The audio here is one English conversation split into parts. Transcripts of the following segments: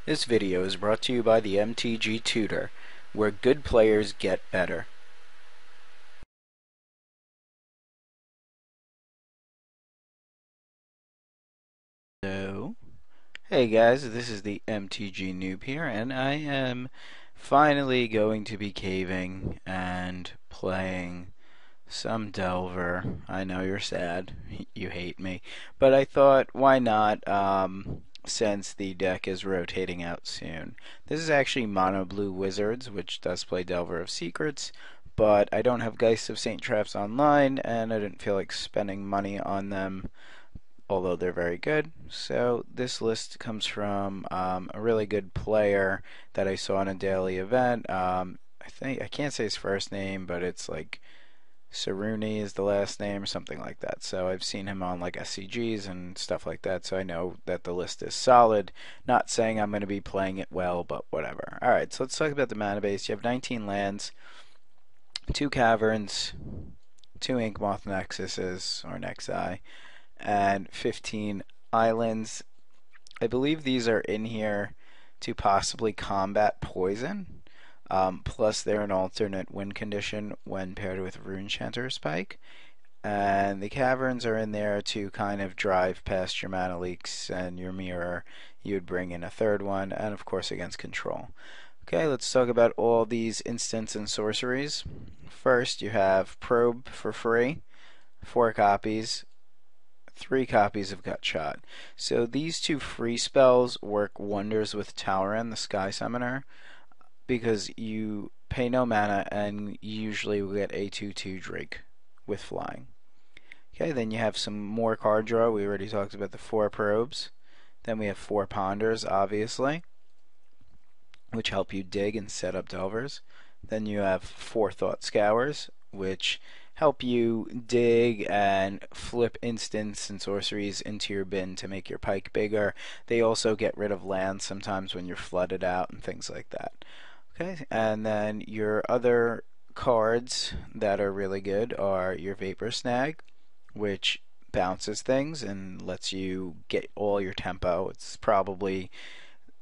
This video is brought to you by the MTG Tutor, where good players get better. So, hey guys, this is the MTG Noob here, and I am finally going to be caving and playing some Delver. I know you're sad, you hate me, but I thought, why not, since the deck is rotating out soon. This is actually Mono Blue Wizards, which does play Delver of Secrets, but I don't have Geist of St. Traps online, and I didn't feel like spending money on them, although they're very good. So this list comes from a really good player that I saw in a daily event. I can't say his first name, but it's like Saruni is the last name or something like that. So I've seen him on like SCGs and stuff like that, so I know that the list is solid. Not saying I'm going to be playing it well, but whatever. Alright, so let's talk about the mana base. You have 19 lands, 2 caverns, 2 Inkmoth Nexuses, or Nexi, and 15 islands. I believe these are in here to possibly combat poison. Plus they're an alternate win condition when paired with Runechanter's Spike. And the caverns are in there to kind of drive past your mana leaks and your mirror. You would bring in a third one, and of course against control. Okay, let's talk about all these instants and sorceries. First, you have Probe for free, 4 copies, 3 copies of Gutshot. So these 2 free spells work wonders with Talran, the Sky Summoner, because you pay no mana and you usually will get a 2/2 Drake with flying. Okay, then you have some more card draw. We already talked about the 4 probes. Then we have 4 ponders, obviously, which help you dig and set up delvers. Then you have 4 thought scours, which help you dig and flip instants and sorceries into your bin to make your pike bigger. They also get rid of land sometimes when you're flooded out and things like that. Okay, and then your other cards that are really good are your Vapor Snag, which bounces things and lets you get all your tempo. It's probably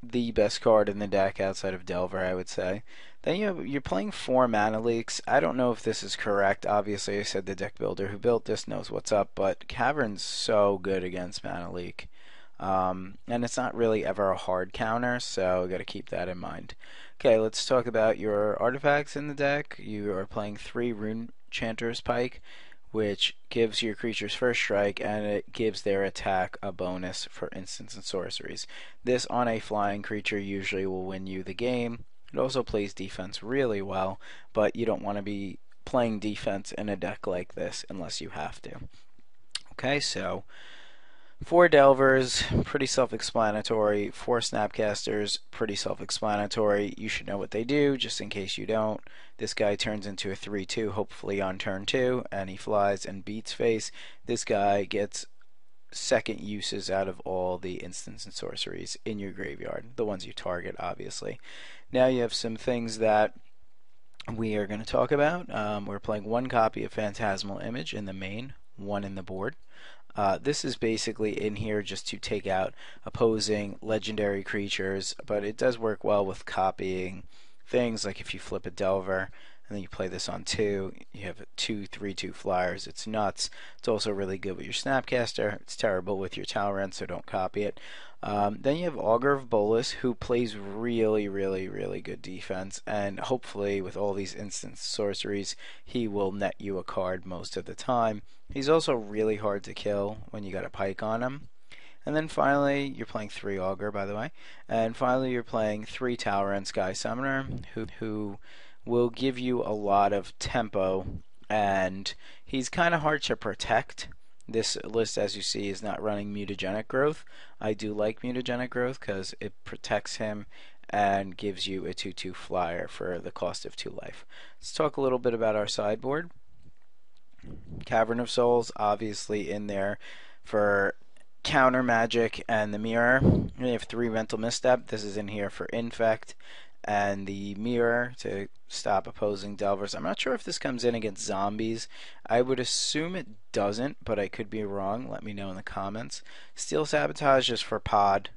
the best card in the deck outside of Delver, I would say. Then you're playing 4 mana leaks. I don't know if this is correct. Obviously, I said the deck builder who built this knows what's up, but Cavern's so good against mana leak. And it's not really ever a hard counter, so you got to keep that in mind. Okay, let's talk about your artifacts in the deck. You are playing 3 Runechanter's Pike, which gives your creatures first strike, and it gives their attack a bonus for instants and sorceries. This on a flying creature usually will win you the game. It also plays defense really well, but you don't want to be playing defense in a deck like this unless you have to. Okay, so 4 Delvers, pretty self-explanatory. 4 Snapcasters, pretty self-explanatory. You should know what they do, just in case you don't. This guy turns into a 3/2, hopefully on turn 2, and he flies and beats face. This guy gets second uses out of all the instants and sorceries in your graveyard, the ones you target, obviously. Now you have some things that we are going to talk about. We're playing 1 copy of Phantasmal Image in the main, 1 in the board. This is basically in here just to take out opposing legendary creatures, but it does work well with copying things like if you flip a Delver and then you play this on 2, you have 2 3/2 flyers. It's nuts. It's also really good with your Snapcaster. It's terrible with your Talran, so don't copy it. Then you have Augur of Bolas, who plays really, really, really good defense, and hopefully with all these instant sorceries, he will net you a card most of the time. He's also really hard to kill when you got a pike on him. And then finally, you're playing 3 Augur, by the way. And finally, you're playing 3 Talran Sky Summoner, who will give you a lot of tempo, and he's kind of hard to protect. This list, as you see, is not running mutagenic growth. I do like mutagenic growth because it protects him and gives you a 2/2 flyer for the cost of 2 life. Let's talk a little bit about our sideboard. Cavern of Souls, obviously in there for counter magic and the mirror. We have 3 Mental Misstep. This is in here for infect and the mirror to stop opposing delvers. I'm not sure if this comes in against zombies. I would assume it doesn't, but I could be wrong. Let me know in the comments. Steel Sabotage is for pod.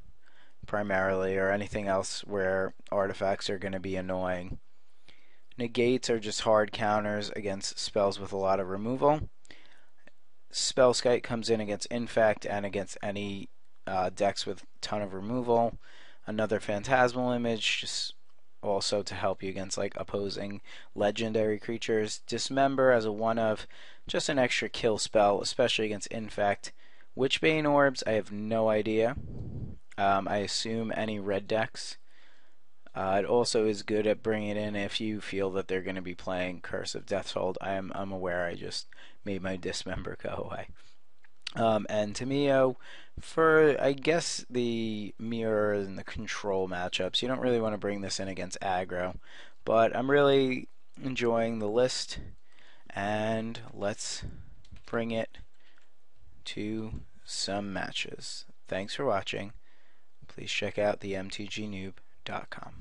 primarily, or anything else where artifacts are going to be annoying. Negates are just hard counters against spells with a lot of removal. Spellskite comes in against Infect and against any decks with a ton of removal. Another Phantasmal Image, just also to help you against like opposing legendary creatures. Dismember as a one-of, just an extra kill spell, especially against Infect. Witchbane Orbs, I have no idea. I assume any red decks. It also is good at bringing it in if you feel that they're going to be playing Curse of Deathhold. I'm aware I just made my Dismember go away. And Tameo, for I guess the mirror and the control matchups, you don't really want to bring this in against aggro, but I'm really enjoying the list, and let's bring it to some matches. Thanks for watching. Please check out themtgnoob.com.